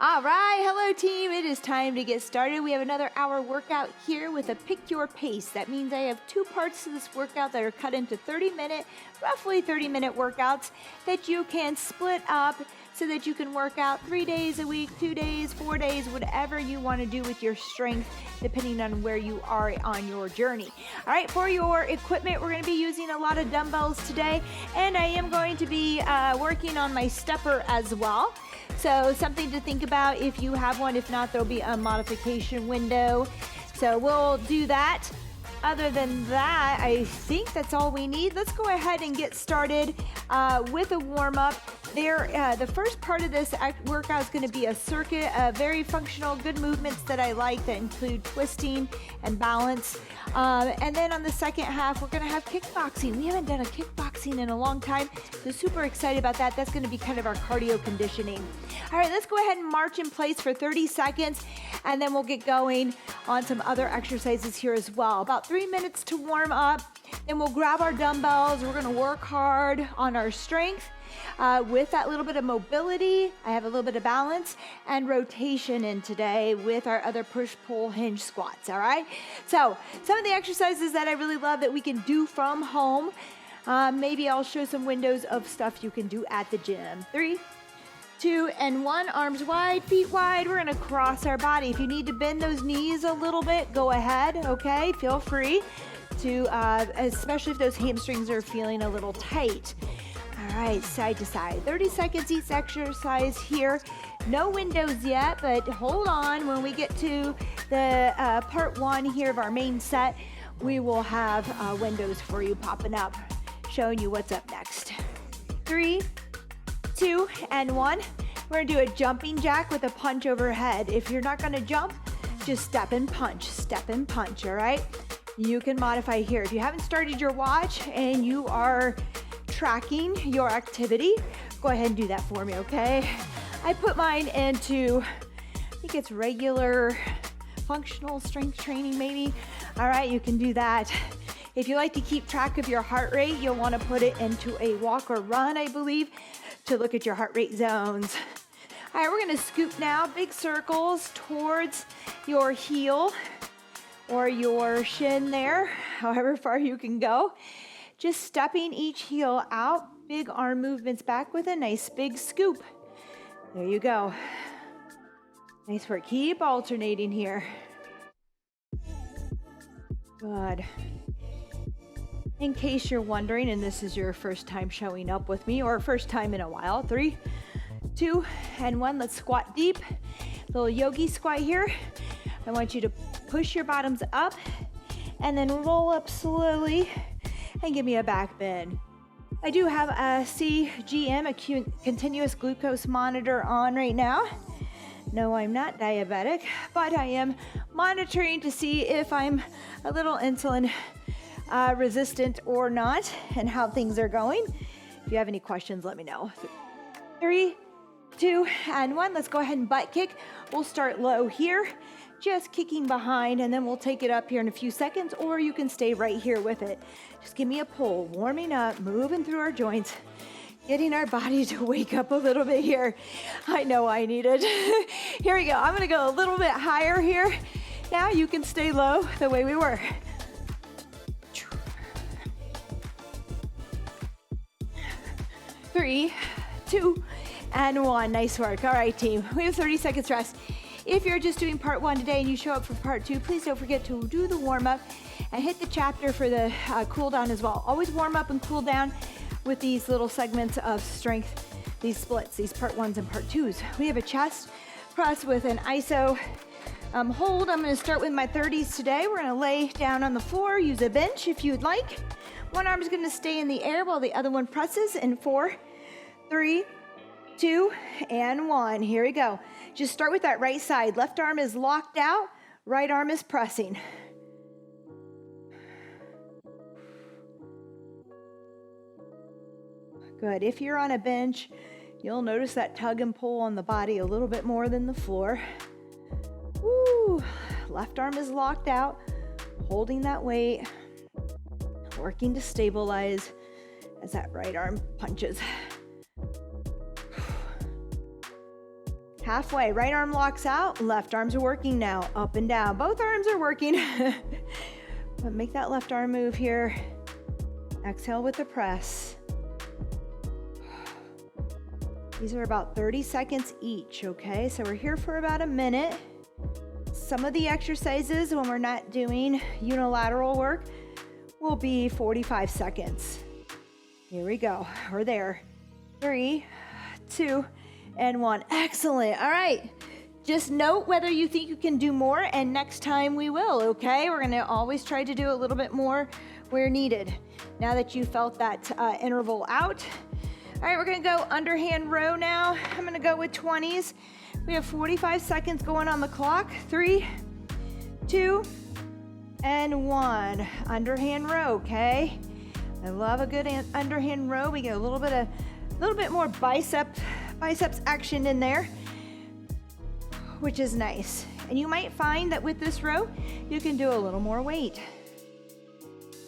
All right, hello team. It is time to get started. We have another hour workout here with a pick your pace. That means I have two parts to this workout that are cut into roughly 30 minute workouts that you can split up so that you can work out 3 days a week, 2 days, 4 days, whatever you want to do with your strength, depending on where you are on your journey. All right, for your equipment, we're going to be using a lot of dumbbells today, and I am going to be working on my stepper as well. So something to think about if you have one. If not, there'll be a modification window. So we'll do that. Other than that, I think that's all we need. Let's go ahead and get started with a warm-up. The first part of this workout is going to be a circuit of very functional, good movements that I like that include twisting and balance. And then on the second half, we're going to have kickboxing. We haven't done a kickboxing in a long time, so super excited about that. That's going to be kind of our cardio conditioning. All right, let's go ahead and march in place for 30 seconds, and then we'll get going on some other exercises here as well. About 3 minutes to warm up, then we'll grab our dumbbells. We're going to work hard on our strength. With that little bit of mobility, I have a little bit of balance and rotation in today with our other push-pull hinge squats, all right? So some of the exercises that I really love that we can do from home, maybe I'll show some windows of stuff you can do at the gym. 3, 2, and 1, arms wide, feet wide. We're gonna cross our body. If you need to bend those knees a little bit, go ahead, okay? Feel free to, especially if those hamstrings are feeling a little tight. All right, side to side. 30 seconds each exercise here. No windows yet, but hold on. When we get to the part 1 here of our main set, we will have windows for you popping up, showing you what's up next. 3, 2, and 1. We're gonna do a jumping jack with a punch overhead. If you're not gonna jump, just step and punch, all right? You can modify here. If you haven't started your watch and you are tracking your activity, go ahead and do that for me, okay? I put mine into, I think it's regular functional strength training maybe. All right, you can do that. If you like to keep track of your heart rate, you'll want to put it into a walk or run, I believe, to look at your heart rate zones. All right, we're gonna scoop now, big circles towards your heel or your shin there, however far you can go. Just stepping each heel out, big arm movements back with a nice big scoop. There you go. Nice work. Keep alternating here. Good. In case you're wondering, and this is your first time showing up with me or first time in a while, 3, 2, and 1. Let's squat deep. Little yogi squat here. I want you to push your bottoms up and then roll up slowly and give me a back bend. I do have a CGM, a continuous glucose monitor on right now. No, I'm not diabetic, but I am monitoring to see if I'm a little insulin resistant or not and how things are going. If you have any questions, let me know. 3, 2, and 1. Let's go ahead and butt kick. We'll start low here, just kicking behind, and then we'll take it up here in a few seconds, or you can stay right here with it. Just give me a pull, warming up, moving through our joints, getting our body to wake up a little bit here. I know I need it. Here we go. I'm gonna go a little bit higher here. Now you can stay low the way we were. 3, 2, and 1. Nice work. All right, team. We have 30 seconds rest. If you're just doing part 1 today and you show up for part 2, please don't forget to do the warm-up and hit the chapter for the cool down as well. Always warm up and cool down with these little segments of strength, these splits, these part 1s and part 2s. We have a chest press with an iso hold. I'm going to start with my 30s today. We're going to lay down on the floor, use a bench if you'd like. One arm is going to stay in the air while the other one presses in 4, 3, 2, and 1. Here we go. Just start with that right side. Left arm is locked out, right arm is pressing. Good. If you're on a bench, you'll notice that tug and pull on the body a little bit more than the floor. Woo. Left arm is locked out, holding that weight, working to stabilize as that right arm punches. Halfway, right arm locks out, left arms are working now, up and down. Both arms are working. But make that left arm move here. Exhale with the press. These are about 30 seconds each, okay? So we're here for about a minute. Some of the exercises, when we're not doing unilateral work, will be 45 seconds. Here we go, we're there. 3, 2, and 1. Excellent, all right. Just note whether you think you can do more, and next time we will, okay? We're gonna always try to do a little bit more where needed. Now that you felt that interval out. All right, we're gonna go underhand row now. I'm gonna go with 20s. We have 45 seconds going on the clock. 3, 2, and 1. Underhand row, okay? I love a good underhand row. We get a little bit more biceps action in there, which is nice. And you might find that with this row, you can do a little more weight.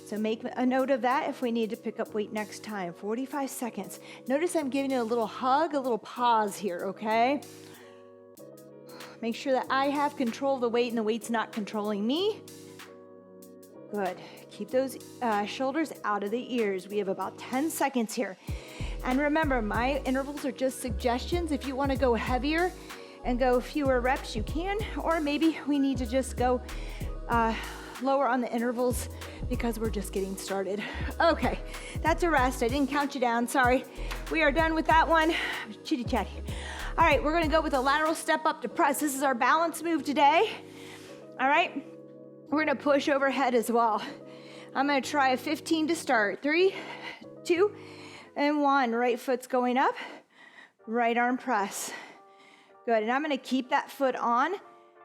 So make a note of that if we need to pick up weight next time. 45 seconds. Notice I'm giving you a little hug, a little pause here, okay? Make sure that I have control of the weight and the weight's not controlling me. Good. Keep those shoulders out of the ears. We have about 10 seconds here. And remember, my intervals are just suggestions. If you want to go heavier and go fewer reps, you can. Or maybe we need to just go lower on the intervals because we're just getting started. Okay, that's a rest. I didn't count you down, sorry. We are done with that one. Chitty chatty. All right, we're gonna go with a lateral step up to press. This is our balance move today. All right, we're gonna push overhead as well. I'm gonna try a 15 to start. 3, 2, and 1. Right foot's going up, right arm press. Good, and I'm gonna keep that foot on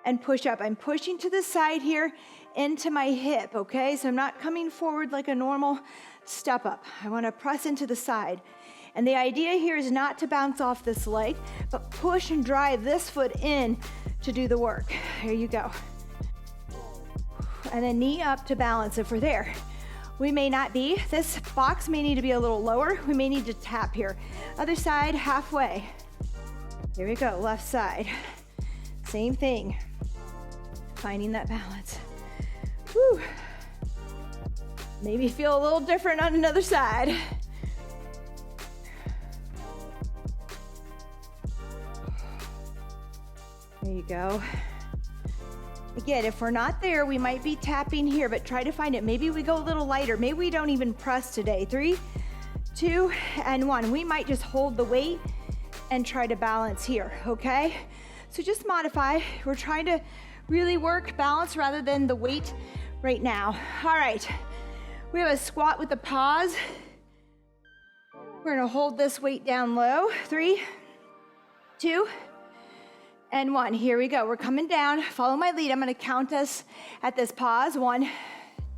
and push up. I'm pushing to the side here into my hip, okay? So I'm not coming forward like a normal step up. I wanna press into the side. And the idea here is not to bounce off this leg, but push and drive this foot in to do the work. Here you go. And then knee up to balance if we're there. We may not be. This box may need to be a little lower. We may need to tap here. Other side, halfway. Here we go, left side. Same thing. Finding that balance. Whew. Maybe feel a little different on another side. There you go. Again, if we're not there, we might be tapping here, but try to find it. Maybe we go a little lighter. Maybe we don't even press today. 3, 2, and 1. We might just hold the weight and try to balance here, okay? So just modify. We're trying to really work balance rather than the weight right now. All right, we have a squat with a pause. We're gonna hold this weight down low. 3, 2, and 1. Here we go. We're coming down. Follow my lead. I'm gonna count us at this pause. 1,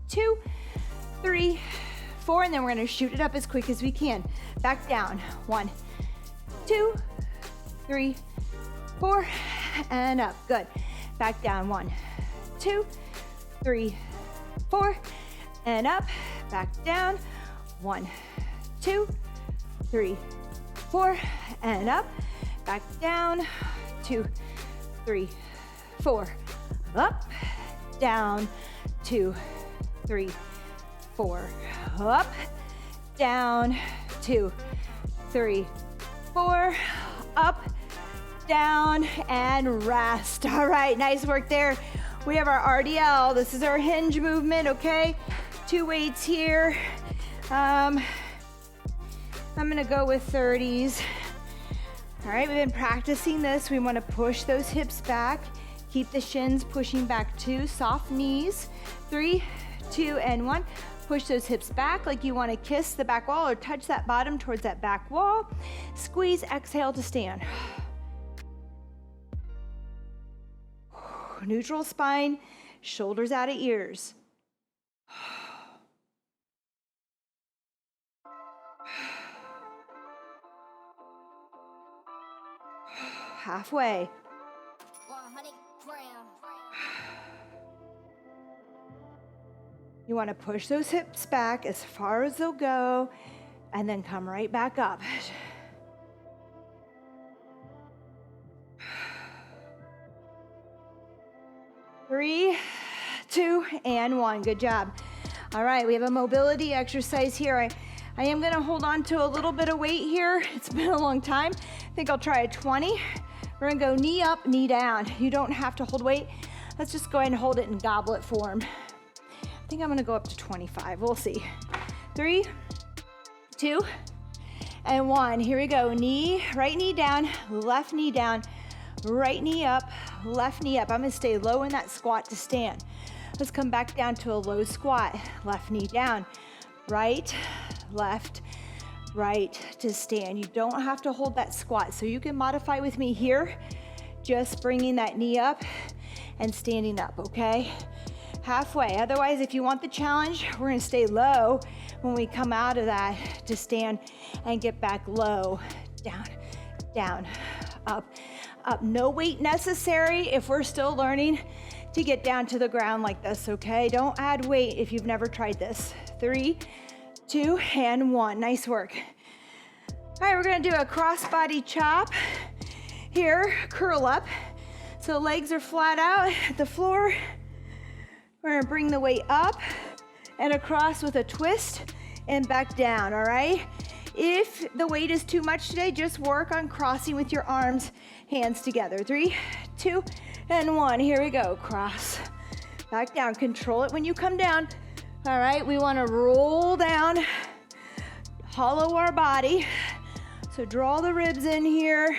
2, 3, 4, and then we're gonna shoot it up as quick as we can. Back down. 1, 2, 3, 4, and up. Good. Back down. 1, 2, 3, 4, and up. Back down. 1, 2, 3, 4, and up. Back down. 2, 3, 4, up, down, 2, 3, 4, up, down, 2, 3, 4, up, down, and rest. All right, nice work there. We have our RDL. This is our hinge movement, okay? 2 weights here. I'm gonna go with 30s. All right, we've been practicing this. We want to push those hips back. Keep the shins pushing back 2. Soft knees. 3, 2, and 1. Push those hips back like you want to kiss the back wall or touch that bottom towards that back wall. Squeeze, exhale to stand. Neutral spine, shoulders out of ears. Halfway. 100 grams. You want to push those hips back as far as they'll go and then come right back up. 3, 2, and 1. Good job. All right, we have a mobility exercise here. I am gonna hold on to a little bit of weight here. It's been a long time. I think I'll try a 20. We're gonna go knee up, knee down. You don't have to hold weight. Let's just go ahead and hold it in goblet form. I think I'm gonna go up to 25, we'll see. 3, 2, and 1. Here we go, right knee down, left knee down, right knee up, left knee up. I'm gonna stay low in that squat to stand. Let's come back down to a low squat. Left knee down, right, left, right to stand. You don't have to hold that squat, so you can modify with me here, just bringing that knee up and standing up, okay? Halfway. Otherwise, if you want the challenge, we're gonna stay low when we come out of that to stand and get back low, down, down, up, up. No weight necessary if we're still learning to get down to the ground like this, okay? Don't add weight if you've never tried this. 3, 2, and 1. Nice work. All right, we're gonna do a cross-body chop. Here, curl up. So legs are flat out at the floor. We're gonna bring the weight up and across with a twist and back down, all right? If the weight is too much today, just work on crossing with your arms, hands together. 3, 2, and 1. Here we go. Cross, back down. Control it when you come down. All right, we wanna roll down, hollow our body. So draw the ribs in here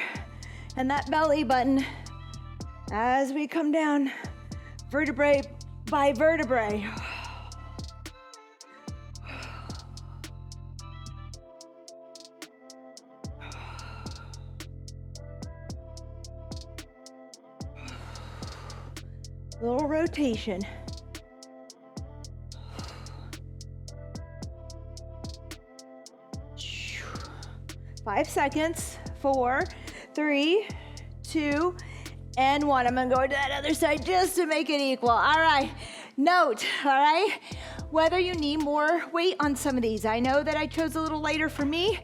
and that belly button as we come down, vertebrae by vertebrae. Little rotation. Five seconds. 4, 3, 2, and 1. I'm gonna go to that other side just to make it equal. All right, note, all right, whether you need more weight on some of these. I know that I chose a little lighter for me,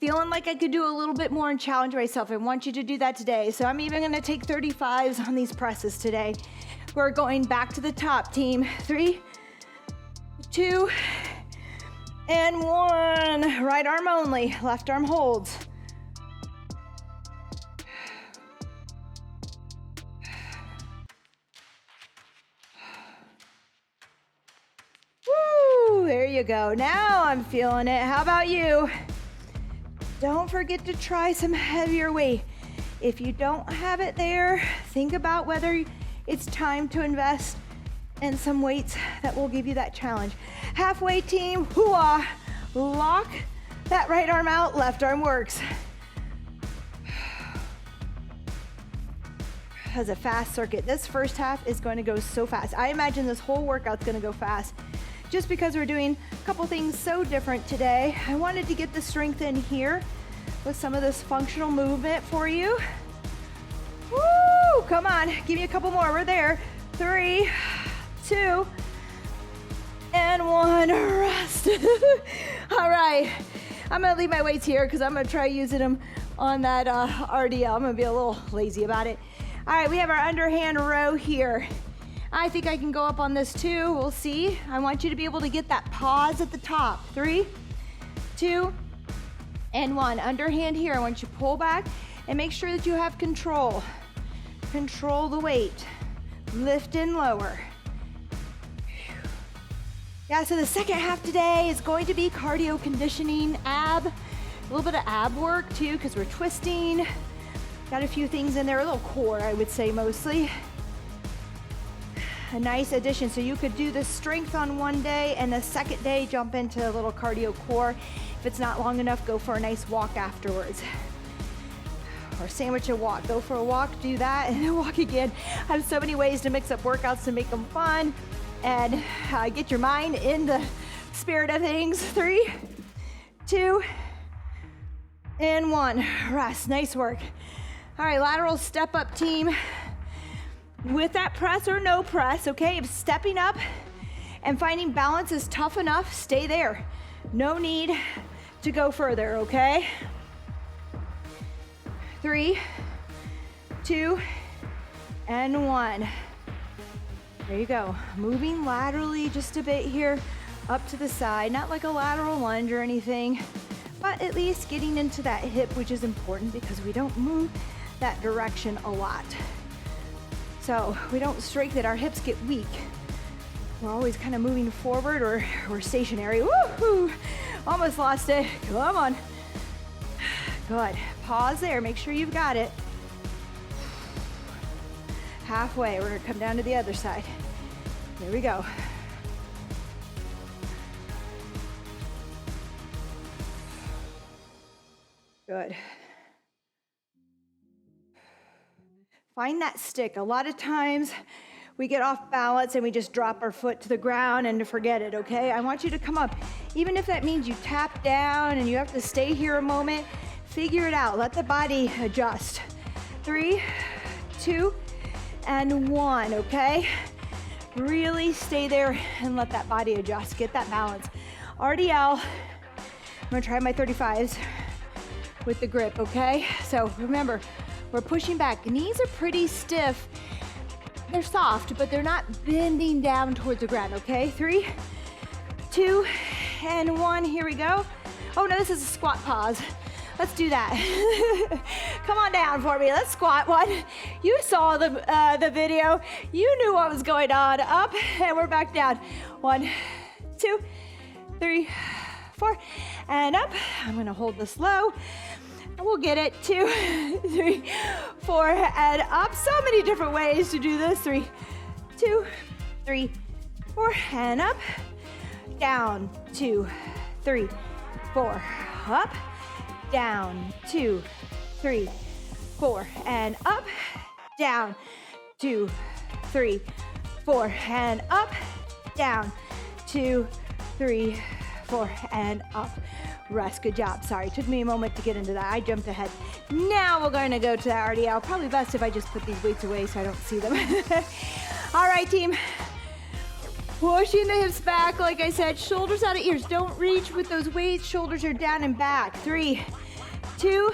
feeling like I could do a little bit more and challenge myself. I want you to do that today. So I'm even gonna take 35s on these presses today. We're going back to the top, team. 3, 2, and 1. Right arm only, left arm holds. Woo, there you go. Now I'm feeling it. How about you? Don't forget to try some heavier weight. If you don't have it there, think about whether it's time to invest in some weights that will give you that challenge. Halfway, team, hoo-ah. Lock that right arm out, left arm works. Has a fast circuit. This first half is going to go so fast. I imagine this whole workout's going to go fast just because we're doing a couple things so different today. I wanted to get the strength in here with some of this functional movement for you. Woo! Come on, give me a couple more. We're there. 3, 2, and 1. Rest. All right, I'm gonna leave my weights here because I'm gonna try using them on that RDL. I'm gonna be a little lazy about it. All right, we have our underhand row here. I think I can go up on this too. We'll see. I want you to be able to get that pause at the top. 3, 2, and 1. Underhand here. I want you to pull back and make sure that you have control. Control the weight. Lift and lower. Yeah, so the second half today is going to be cardio conditioning, a little bit of ab work too, because we're twisting. Got a few things in there, a little core, I would say mostly. A nice addition. So you could do the strength on one day and the second day jump into a little cardio core. If it's not long enough, go for a nice walk afterwards. Or sandwich a walk. Go for a walk, do that, and then walk again. I have so many ways to mix up workouts to make them fun and get your mind in the spirit of things. 3, 2, and 1. Rest. Nice work. All right, lateral step up, team. With that press or no press, okay? If stepping up and finding balance is tough enough, stay there. No need to go further, okay? 3, 2, and 1. There you go. Moving laterally just a bit here, up to the side, not like a lateral lunge or anything, but at least getting into that hip, which is important because we don't move that direction a lot. So we don't strike that our hips get weak. We're always kind of moving forward or we're stationary. Woohoo! Almost lost it. Come on. Good. Pause there. Make sure you've got it. Halfway. We're going to come down to the other side. There we go. Good. Find that stick. A lot of times we get off balance and we just drop our foot to the ground and forget it, okay? I want you to come up. Even if that means you tap down and you have to stay here a moment, figure it out. Let the body adjust. 3, 2, and 1, okay? Really stay there and let that body adjust. Get that balance. RDL. I'm gonna try my 35s with the grip, okay? So remember, we're pushing back. Knees are pretty stiff. They're soft, but they're not bending down towards the ground, okay? 3, 2, and 1. Here we go. Oh no, this is a squat pause. Let's do that. Come on down for me. Let's squat one. You saw the video. You knew what was going on. Up, and we're back down. 1, 2, 3, 4, and up. I'm gonna hold this low. We'll get it. 2, 3, 4, and up. So many different ways to do this. 3, 2, 3, 4, and up. Down. 2, 3, 4, up. Down. 2, 3, 4, and up. Down. 2, 3, 4, and up. Down. 2, 3, 4, and up. Rest. Good job. Sorry, it took me a moment to get into that. I jumped ahead. Now we're going to go to that RDL. Probably best if I just put these weights away so I don't see them. All right, team. Pushing the hips back, like I said, shoulders out of ears. Don't reach with those weights. Shoulders are down and back. 3, 2,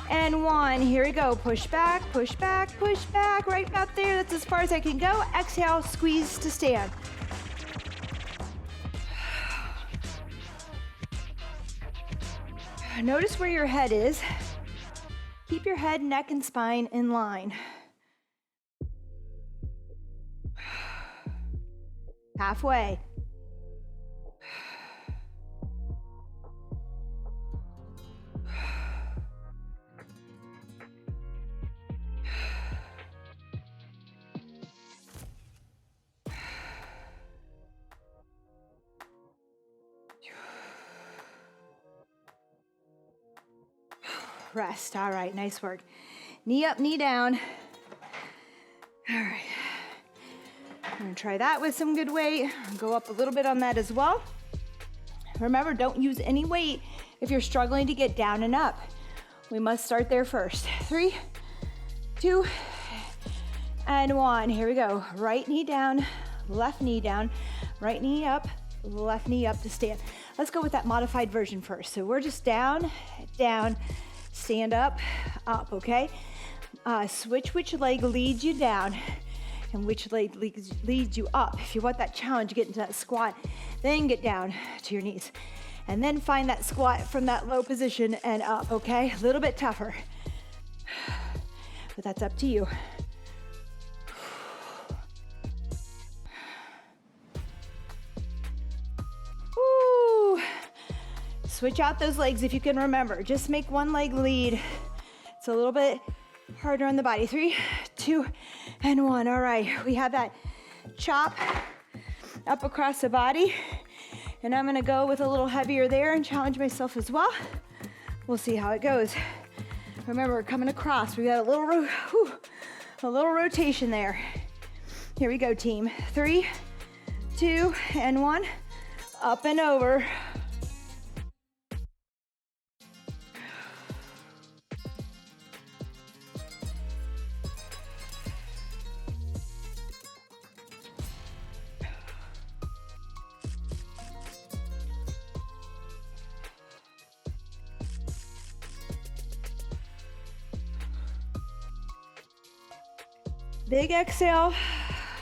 and 1. Here we go. Push back, push back, push back. Right about there. That's as far as I can go. Exhale, squeeze to stand. Notice where your head is. Keep your head, neck, and spine in line. Halfway. Rest. All right, nice work. Knee up, knee down. All right. I'm gonna try that with some good weight. Go up a little bit on that as well. Remember, don't use any weight if you're struggling to get down and up. We must start there first. 3, 2, and 1. Here we go. Right knee down, left knee down, right knee up, left knee up to stand. Let's go with that modified version first. So we're just down, down, stand up, up, okay? Switch which leg leads you down and which leg leads you up. If you want that challenge, get into that squat, then get down to your knees. And then find that squat from that low position and up, okay? A little bit tougher, but that's up to you. Woo. Switch out those legs if you can remember. Just make one leg lead. It's a little bit harder on the body. 3, 2, and 1. All right, we have that chop up across the body. And I'm gonna go with a little heavier there and challenge myself as well. We'll see how it goes. Remember, we're coming across. We got a little rotation there. Here we go, team. 3, 2, and 1. Up and over. Big exhale,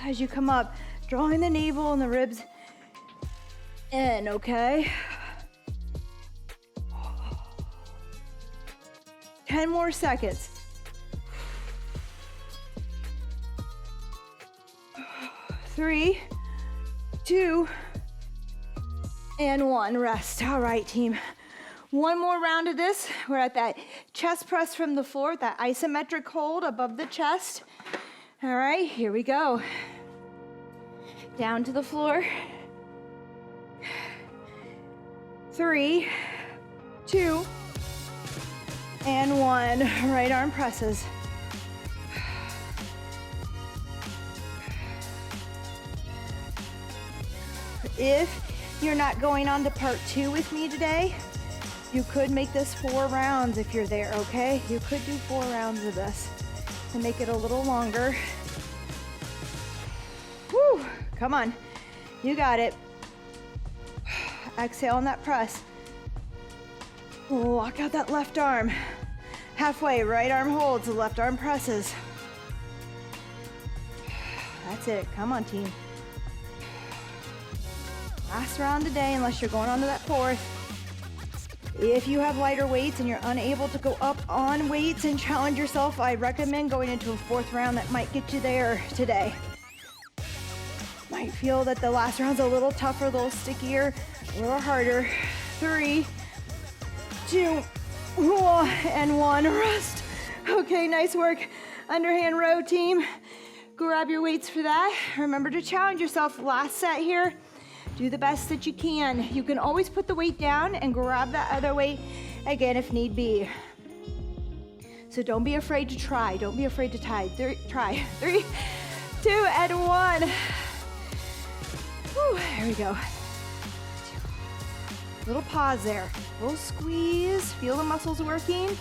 as you come up, drawing the navel and the ribs in, okay? 10 more seconds. 3, 2, and 1. Rest. All right, team. One more round of this. We're at that chest press from the floor, that isometric hold above the chest. All right, here we go. Down to the floor. 3, 2, and 1. Right arm presses. If you're not going on to part 2 with me today, you could make this 4 rounds if you're there, okay? You could do 4 rounds of this and make it a little longer. Whew, come on, you got it. Exhale on that press. Walk out that left arm. Halfway, right arm holds, the left arm presses. That's it, come on team. Last round today, unless you're going on to that 4th. If you have lighter weights and you're unable to go up on weights and challenge yourself, I recommend going into a 4th round that might get you there today. Might feel that the last round's a little tougher, a little stickier, a little harder. 3, 2, and 1. Rest. Okay, nice work. Underhand row, team. Grab your weights for that. Remember to challenge yourself. Last set here. Do the best that you can. You can always put the weight down and grab that other weight again if need be. So don't be afraid to try. Don't be afraid to try. 3, 2, and 1. Whew, here we go. Little pause there. Little squeeze. Feel the muscles working.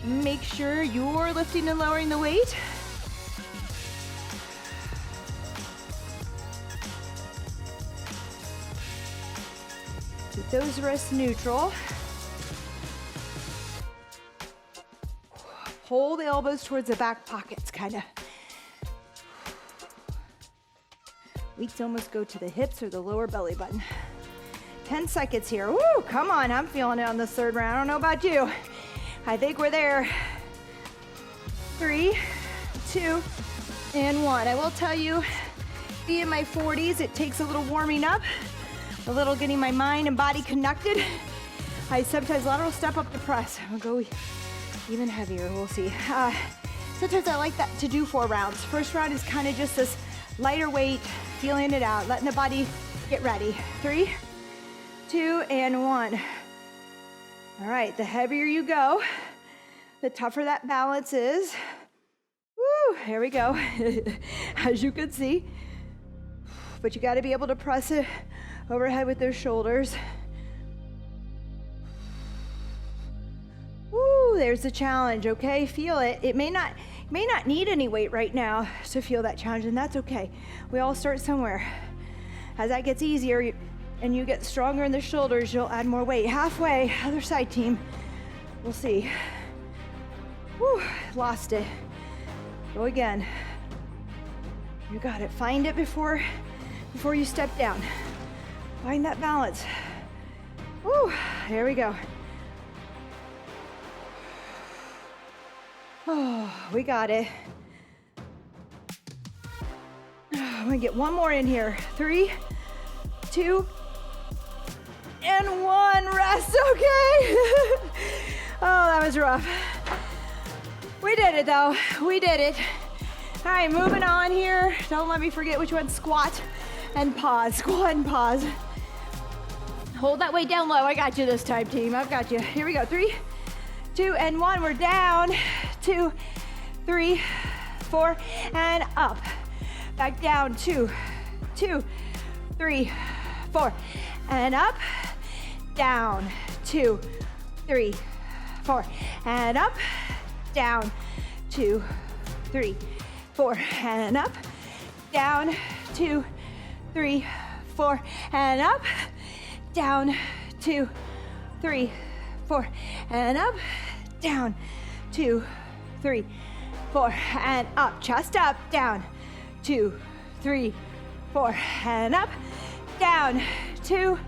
Make sure you're lifting and lowering the weight. Keep those wrists neutral. Pull the elbows towards the back pockets, kind of. Weights almost go to the hips or the lower belly button. 10 seconds here. Woo, come on, I'm feeling it on this 3rd round. I don't know about you. I think we're there. 3, 2, and 1. I will tell you, being in my 40s, it takes a little warming up, a little getting my mind and body connected. I sometimes lateral step up to press. I'll go even heavier, we'll see. Sometimes I like that to do 4 rounds. First round is kind of just this lighter weight, feeling it out, letting the body get ready. 3, 2, and 1. All right, the heavier you go, the tougher that balance is. Woo, here we go, as you can see. But you gotta be able to press it overhead with those shoulders. Woo, there's the challenge, okay? Feel it. It may not need any weight right now to feel that challenge, and that's okay. We all start somewhere. As that gets easier and you get stronger in the shoulders, you'll add more weight. Halfway, other side, team. We'll see. Woo, lost it. Go again. You got it. Find it before you step down. Find that balance. Woo, here we go. Oh, we got it. I'm gonna get one more in here. 3, 2, and 1. Rest, okay? Oh, that was rough. We did it though, we did it. All right, moving on here. Don't let me forget which one. Squat and pause, squat and pause. Hold that weight down low. I got you this time, team, I've got you. Here we go, 3, 2, and 1. We're down, 2, 3, 4, and up. Back down, 2, 3, 4, and up, down, 2, 3, 4, and up, down, 2, 3, 4, and up, down, 2, 3, 4, and up, down, 2, 3, 4, and up, down, 2, 3, 4, and up. Chest up, down, 2, 3, 4, and up, down, 2,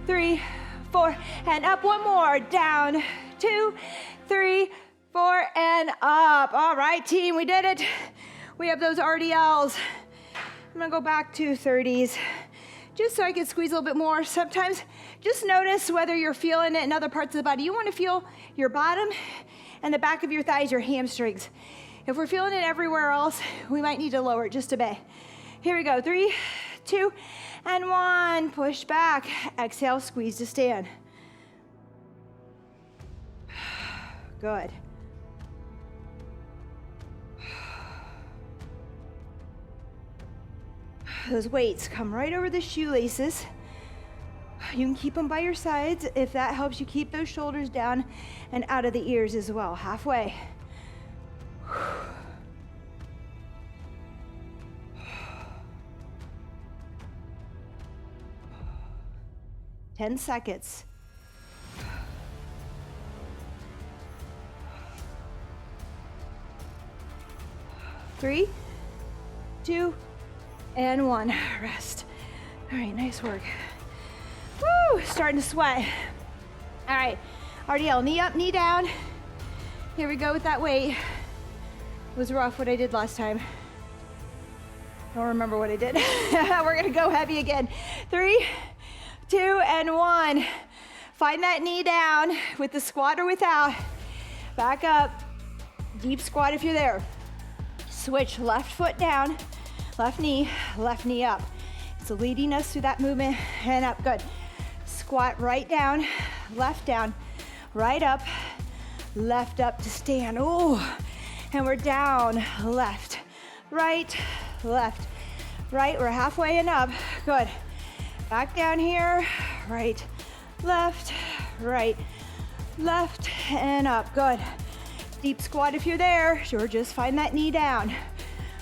3, 4, and up. One more, down, 2, 3, 4, and up. All right, team, we did it. We have those RDLs. I'm gonna go back to 30s, just so I can squeeze a little bit more. Sometimes just notice whether you're feeling it in other parts of the body. You wanna feel your bottom and the back of your thighs, your hamstrings. If we're feeling it everywhere else, we might need to lower it just a bit. Here we go, 3, 2, and 1. Push back, exhale, squeeze to stand. Good. Those weights come right over the shoelaces. You can keep them by your sides if that helps you keep those shoulders down and out of the ears as well. Halfway. 10 seconds. 3, 2, and 1. Rest. All right, nice work. Woo, starting to sweat. All right, RDL, knee up, knee down. Here we go with that weight. It was rough what I did last time. Don't remember what I did. We're gonna go heavy again. 3, 2, and 1. Find that knee down with the squat or without. Back up. Deep squat if you're there. Switch left foot down, left knee up. It's leading us through that movement and up. Good. Squat right down, right up, left up to stand. Oh, and we're down, left, right, left, right. We're halfway and up. Good. Back down here, right, left, and up. Good. Deep squat if you're there, or just find that knee down.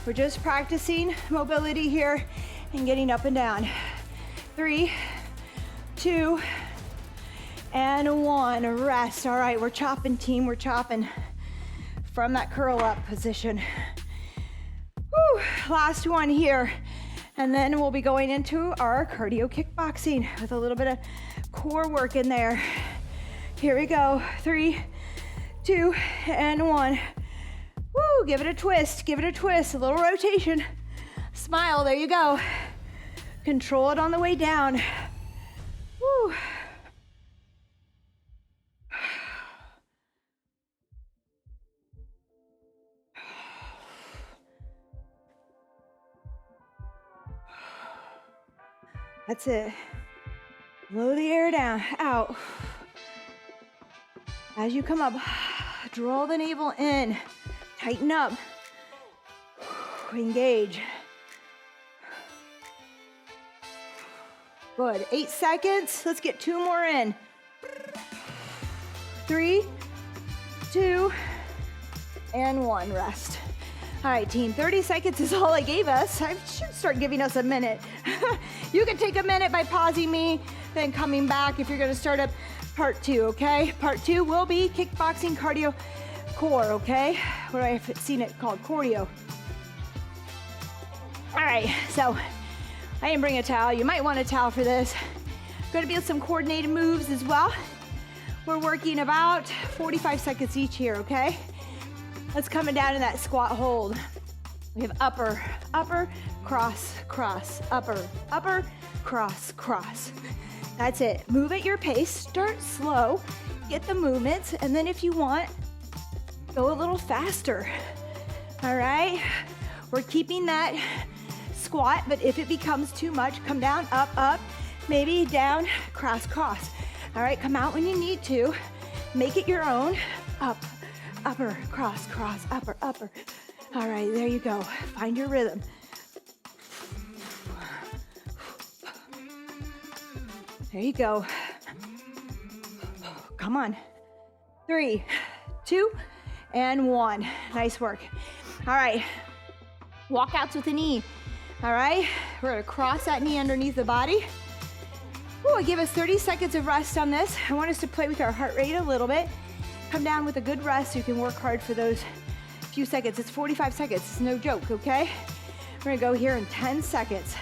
We're just practicing mobility here and getting up and down. 3, 2, and 1. Rest. All right, we're chopping, team. We're chopping from that curl up position. Woo, last one here. And then we'll be going into our cardio kickboxing with a little bit of core work in there. Here we go. 3, 2, and 1. Woo, give it a twist, a little rotation. Smile, there you go. Control it on the way down. Woo. That's it. Blow the air down, out. As you come up, draw the navel in, tighten up, engage. Good, 8 seconds. Let's get 2 more in. 3, 2, and 1, rest. All right, team, 30 seconds is all I gave us. I should start giving us a minute. You can take a minute by pausing me, then coming back if you're gonna start up part 2, okay? Part 2 will be kickboxing cardio core, okay? What do I have seen it called? Cardio. All right, so I didn't bring a towel. You might want a towel for this. Gonna be some coordinated moves as well. We're working about 45 seconds each here, okay? Let's come down in that squat hold. We have upper, cross, cross, upper, cross, cross. That's it. Move at your pace. Start slow. Get the movements. And then if you want, go a little faster. All right? We're keeping that squat, but if it becomes too much, come down, up, maybe down, cross, cross. All right? Come out when you need to. Make it your own. Up, upper, cross, cross, upper. All right, there you go. Find your rhythm. There you go. Come on. 3, 2, and 1. Nice work. All right. Walkouts with the knee. All right. We're gonna cross that knee underneath the body. Ooh, give us 30 seconds of rest on this. I want us to play with our heart rate a little bit. Come down with a good rest so you can work hard for those few seconds. It's 45 seconds. It's no joke, okay? We're gonna go here in 10 seconds.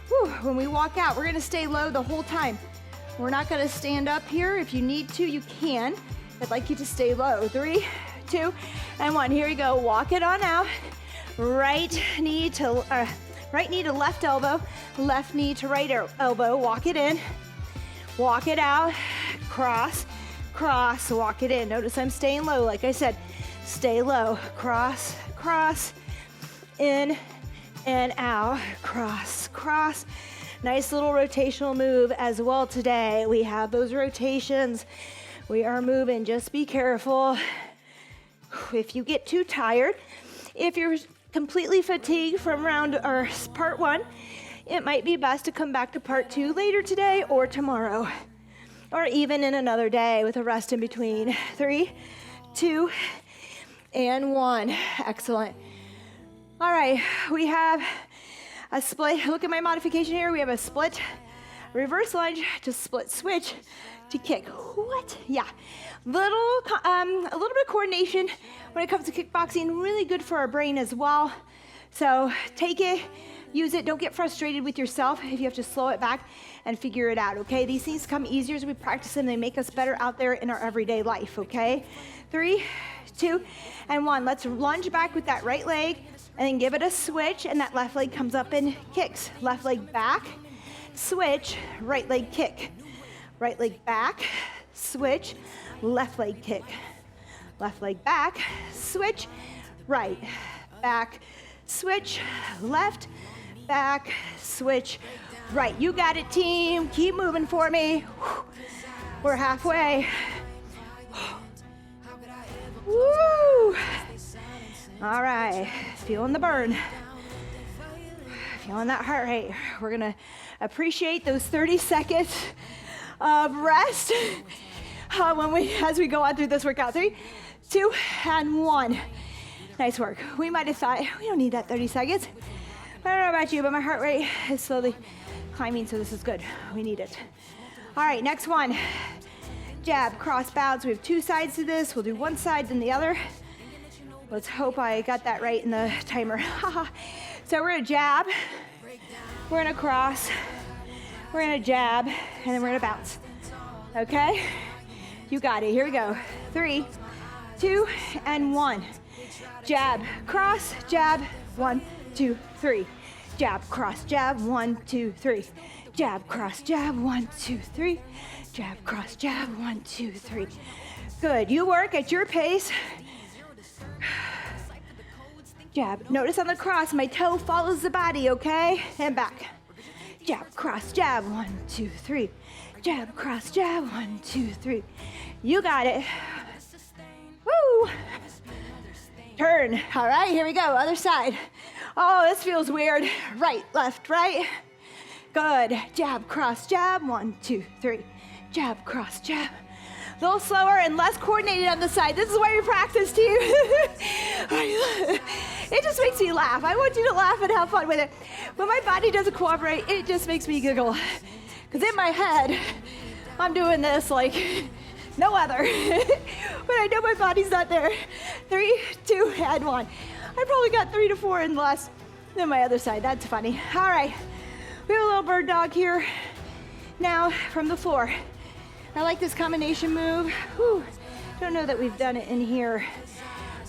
Whew. When we walk out, we're gonna stay low the whole time. We're not gonna stand up here. If you need to, you can. I'd like you to stay low. 3, 2, and 1. Here we go. Walk it on out. Right knee to left elbow, left knee to right elbow. Walk it in. Walk it out. Cross, cross, walk it in. Notice I'm staying low. Like I said, stay low. Cross, cross, in and out. Cross, cross. Nice little rotational move as well today. We have those rotations. We are moving. Just be careful. If you get too tired, if you're completely fatigued from round or part 1, it might be best to come back to part 2 later today or tomorrow, or even in another day with a rest in between. 3, 2, and 1. Excellent. All right, we have a split. Look at my modification here. We have a split reverse lunge to split switch to kick. What? Yeah. A little bit of coordination when it comes to kickboxing. Really good for our brain as well. So take it, use it. Don't get frustrated with yourself if you have to slow it back and figure it out, okay? These things come easier as we practice them. They make us better out there in our everyday life, okay? 3, 2, and 1. Let's lunge back with that right leg and then give it a switch, and that left leg comes up and kicks. Left leg back, switch, right leg kick. Right leg back, switch, left leg kick. Left leg back, switch, right, back, switch, left, back, switch, right. You got it, team. Keep moving for me. We're halfway. Woo! All right, feeling the burn. Feeling that heart rate. We're gonna appreciate those 30 seconds of rest as we go on through this workout. 3, 2, and 1. Nice work. We might have thought, we don't need that 30 seconds. I don't know about you, but my heart rate is slowly climbing, so this is good. We need it. All right, next one. Jab, cross, bounce. We have 2 sides to this. We'll do one side, then the other. Let's hope I got that right in the timer. So we're gonna jab, we're gonna cross, we're gonna jab, and then we're gonna bounce. Okay? You got it. Here we go. 3, 2, and 1. Jab, cross, jab, 1, 2, 3. Jab, cross, jab, 1, 2, 3. Jab, cross, jab, 1, 2, 3. Jab, cross, jab, 1, 2, 3. Good. You work at your pace. Jab. Notice on the cross, my toe follows the body, okay? And back. Jab, cross, jab, 1, 2, 3. Jab, cross, jab, 1, 2, 3. You got it. Woo! Turn. All right, here we go. Other side. Oh, this feels weird. Right, left, right. Good. Jab, cross, jab, 1, 2, 3. Jab, cross, jab. A little slower and less coordinated on the side. This is why we practice, team. It just makes me laugh. I want you to laugh and have fun with it. When my body doesn't cooperate, it just makes me giggle. Because in my head, I'm doing this like no other. But I know my body's not there. 3, 2, and 1. I probably got 3 to 4 and less than my other side. That's funny. All right. We have a little bird dog here. Now from the floor. I like this combination move. Whew. Don't know that we've done it in here.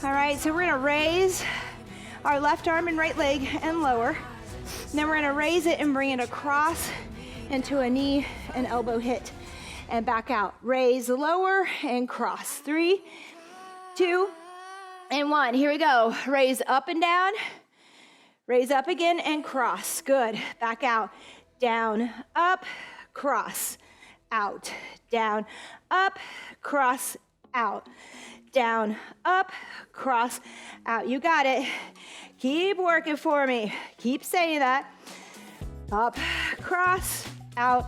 All right, so we're gonna raise our left arm and right leg and lower. And then we're gonna raise it and bring it across into a knee and elbow hit and back out. Raise, lower, and cross. 3, 2, and 1. Here we go. Raise up and down. Raise up again and cross. Good. Back out. Down, up, cross. Out, down, up, cross, out, down, up, cross, out. You got it. Keep working for me. Keep saying that. Up, cross, out,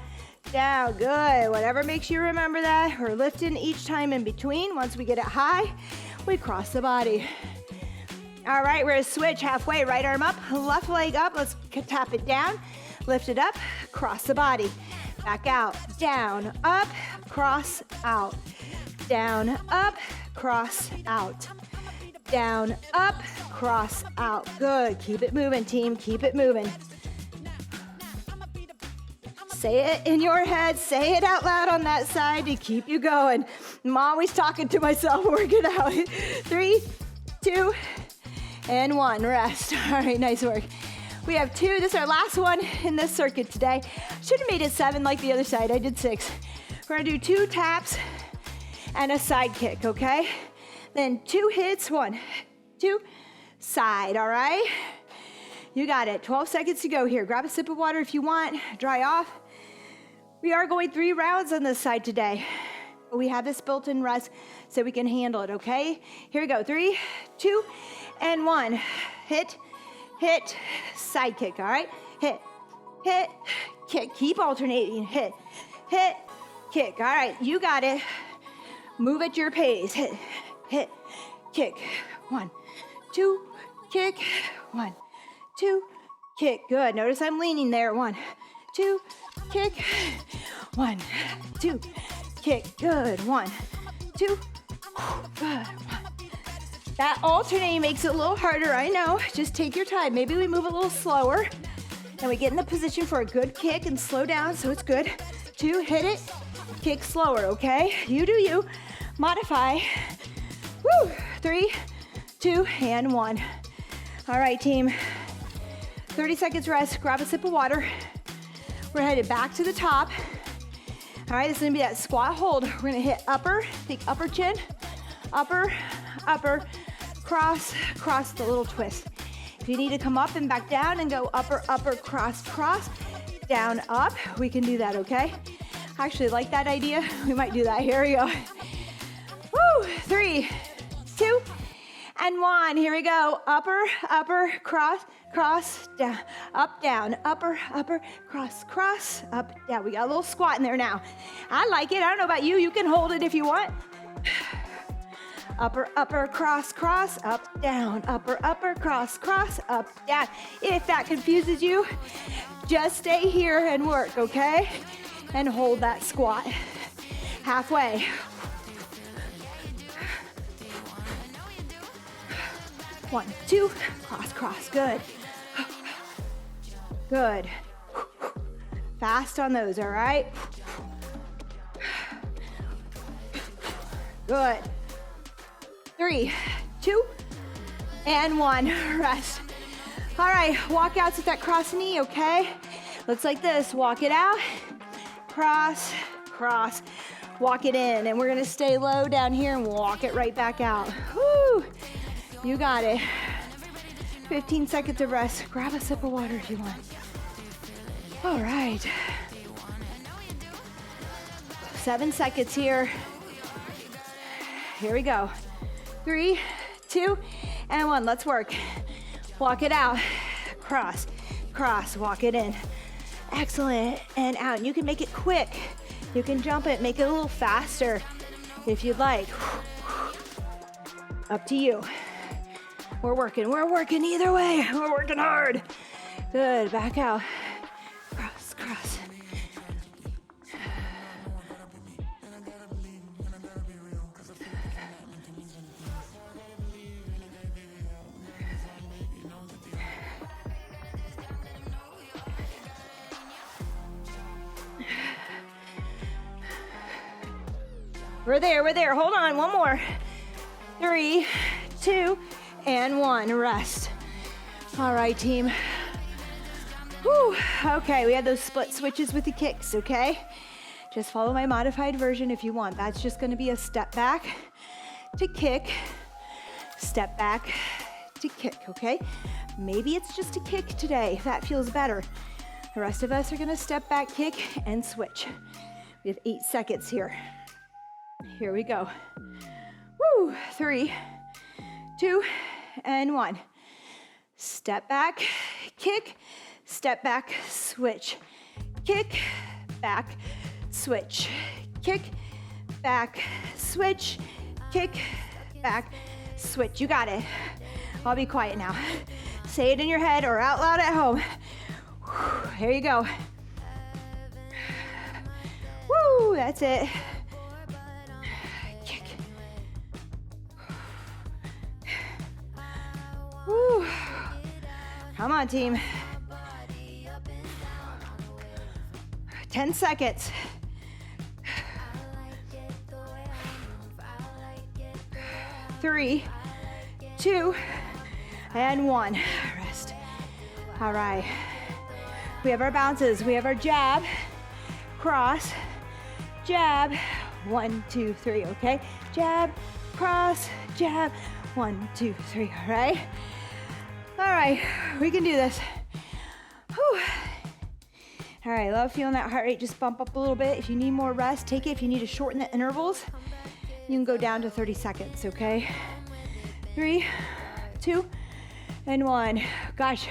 down. Good. Whatever makes you remember that. We're lifting each time in between. Once we get it high, we cross the body. All right, we're gonna switch halfway. Right arm up, left leg up. Let's tap it down. Lift it up, cross the body. Back out, down, up, cross, out. Down, up, cross, out. down, up, cross, out. Good. Keep it moving, team. Keep it moving. Say it in your head. Say it out loud on that side to keep you going. I'm always talking to myself, working out. 3, 2, and 1. Rest. All right, nice work. We have 2. This is our last one in this circuit today. Should have made it 7 like the other side. I did 6. We're gonna do 2 taps and a side kick, okay? Then 2 hits, 1, 2, side, all right? You got it. 12 seconds to go here. Grab a sip of water if you want. Dry off. We are going 3 rounds on this side today. We have this built-in rest so we can handle it, okay? Here we go. 3, 2, and 1. Hit, hit, side kick, all right? Hit, hit, kick. Keep alternating. Hit, hit, kick. All right, you got it. Move at your pace. Hit, hit, kick. 1, 2, kick. 1, 2, kick. Good. Notice I'm leaning there. 1, 2, kick. 1, 2, kick. Good. 1, 2, good. 1. That alternating makes it a little harder, I know. Just take your time. Maybe we move a little slower and we get in the position for a good kick and slow down so it's good. 2, hit it, kick slower, okay? You do you. Modify. Woo! 3, 2, and 1. All right, team. 30 seconds rest. Grab a sip of water. We're headed back to the top. All right, this is gonna be that squat hold. We're gonna hit upper, think upper chin, upper, upper, cross, cross, the little twist. If you need to come up and back down and go upper, upper, cross, cross, down, up, we can do that, okay? I actually like that idea. We might do that. Here we go. Woo! 3, 2, and 1. Here we go. Upper, upper, cross, cross, down, upper, upper, cross, cross, up, down. We got a little squat in there now. I like it. I don't know about you. You can hold it if you want. Upper, upper, cross, cross, up, down. Upper, upper, cross, cross, up, down. If that confuses you, just stay here and work, okay? And hold that squat. Halfway. One, 2, cross, cross, good. Good. Fast on those, all right? Good. 3, 2, and 1, rest. All right, walkouts with that cross knee, okay? Looks like this, walk it out, cross, cross, walk it in, and we're gonna stay low down here and walk it right back out. Woo, you got it. 15 seconds of rest. Grab a sip of water if you want. All right. 7 seconds here. Here we go. 3, 2, and 1. Let's work. Walk it out. Cross, cross, walk it in. Excellent. And out. And you can make it quick. You can jump it, make it a little faster if you'd like. Up to you. We're working either way. We're working hard. Good, back out. Cross, cross. We're there. Hold on, one more. 3, 2, and 1. Rest. All right, team. Whew. Okay, we had those split switches with the kicks, okay? Just follow my modified version if you want. That's just gonna be a step back to kick, step back to kick, okay? Maybe it's just a kick today, if that feels better. The rest of us are gonna step back, kick, and switch. We have 8 seconds here. Here we go. Woo, 3, 2, and 1. Step back, kick, step back, switch. Kick, back, switch. Kick, back, switch. Kick, back, switch. You got it. I'll be quiet now. Say it in your head or out loud at home. Here you go. Woo, that's it. Come on, team. 10 seconds. 3, 2, and 1. Rest. All right. We have our bounces. We have our jab, cross, jab. 1, 2, 3, okay? Jab, cross, jab. 1, 2, 3, all right? All right, we can do this. Whew. All right, love feeling that heart rate just bump up a little bit. If you need more rest, take it. If you need to shorten the intervals, you can go down to 30 seconds, okay? 3, 2, and 1. Gosh,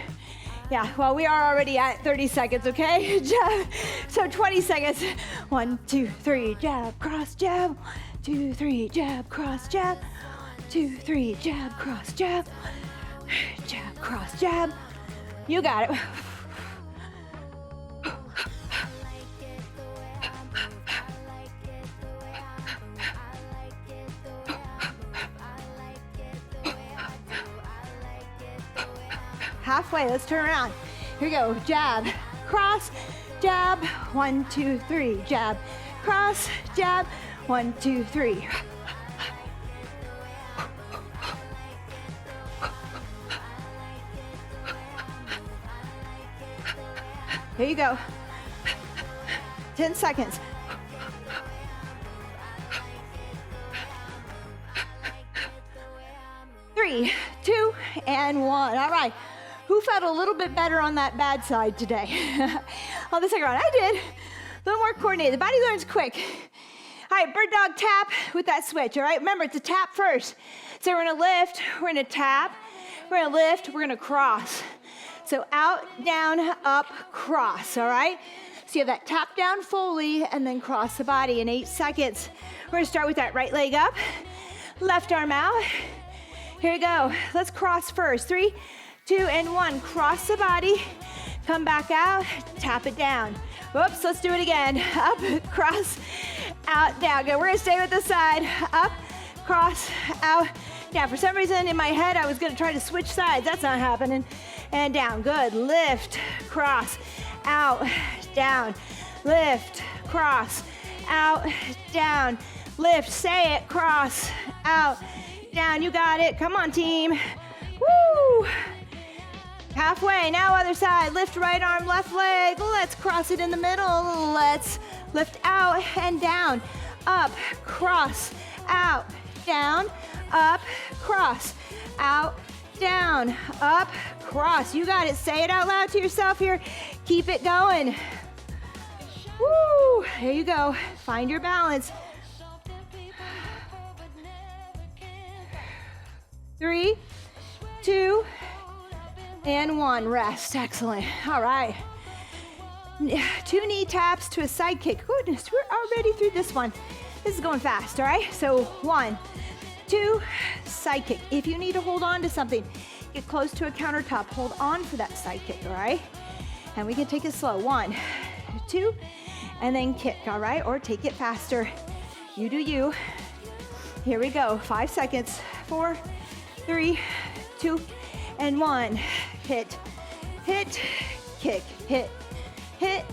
yeah, well, we are already at 30 seconds, okay? Jab, so 20 seconds. 1, 2, 3, jab, cross, jab. 2, 3, jab, cross, jab. 2, 3, jab, cross, jab. Jab, cross, jab. You got it. Halfway, let's turn around. Here we go, jab, cross, jab, 1, 2, 3, jab, cross, jab, 1, 2, 3. Here you go. 10 seconds. Three, 2, and 1. All right. Who felt a little bit better on that bad side today? On the second round, I did. A little more coordinated. The body learns quick. All right, bird dog tap with that switch, all right? Remember, it's a tap first. So we're gonna lift, we're gonna tap, we're gonna lift, we're gonna cross. So out, down, up, cross, all right? So you have that tap down fully and then cross the body in 8 seconds. We're gonna start with that right leg up, left arm out. Here we go. Let's cross first. 3, 2, and 1. Cross the body, come back out, tap it down. Whoops, let's do it again. Up, cross, out, down. Good, we're gonna stay with the side. Up, cross, out, down. For some reason in my head, I was gonna try to switch sides. That's not happening. And down, good. Lift, cross, out, down. Lift, cross, out, down. Lift, say it, cross, out, down. You got it. Come on, team. Woo! Halfway, now other side. Lift right arm, left leg. Let's cross it in the middle. Let's lift out and down. Up, cross, out, down, up, cross, out, down, up, cross. You got it. Say it out loud to yourself here. Keep it going. Woo! Here you go. Find your balance. 3, 2, and 1. Rest. Excellent. All right. 2 knee taps to a side kick. Goodness, we're already through this one. This is going fast, all right? So 1, 2, side kick. If you need to hold on to something, get close to a countertop. Hold on for that side kick, all right? And we can take it slow. 1, 2, and then kick, all right? Or take it faster. You do you. Here we go. 5 seconds. 4, 3, 2, and 1. Hit, hit, kick, hit, hit,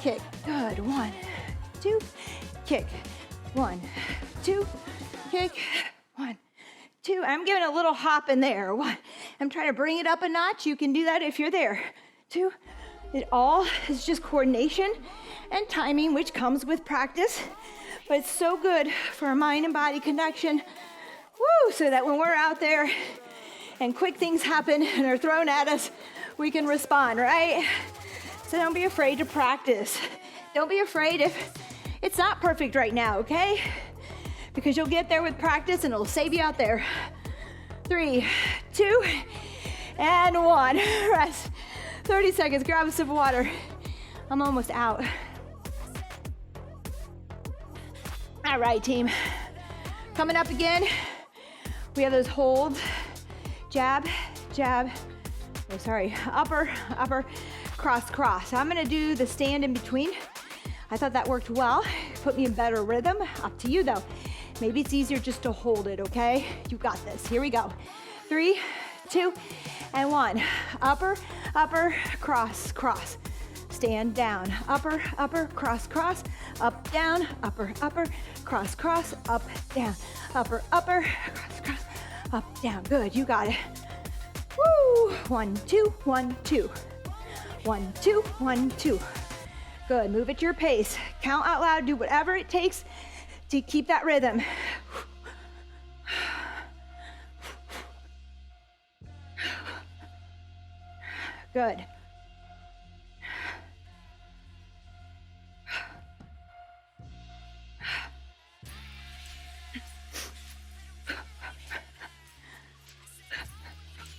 kick. Good. 1, 2, kick. 1, 2, kick. 1, 2. I'm giving a little hop in there. 1. I'm trying to bring it up a notch. You can do that if you're there. 2. It all is just coordination and timing, which comes with practice. But it's so good for a mind and body connection. Woo! So that when we're out there and quick things happen and are thrown at us, we can respond, right? So don't be afraid to practice. Don't be afraid if it's not perfect right now, okay? Because you'll get there with practice and it'll save you out there. 3, 2, and 1. Rest. 30 seconds. Grab a sip of water. I'm almost out. All right, team. Coming up again. We have those holds. Jab, jab. Oh, sorry. Upper, upper, cross, cross. I'm gonna do the stand in between. I thought that worked well. Put me in better rhythm. Up to you though. Maybe it's easier just to hold it, okay? You got this. Here we go. 3, 2, and 1. Upper, upper, cross, cross. Stand down. Upper, upper, cross, cross. Up, down. Upper, upper, cross, cross. Up, down. Upper, upper, cross, cross. Up, down. Good. You got it. Woo. 1, 2, 1, 2. 1, 2, 1, 2. Good. Move at your pace. Count out loud. Do whatever it takes to keep that rhythm. Good.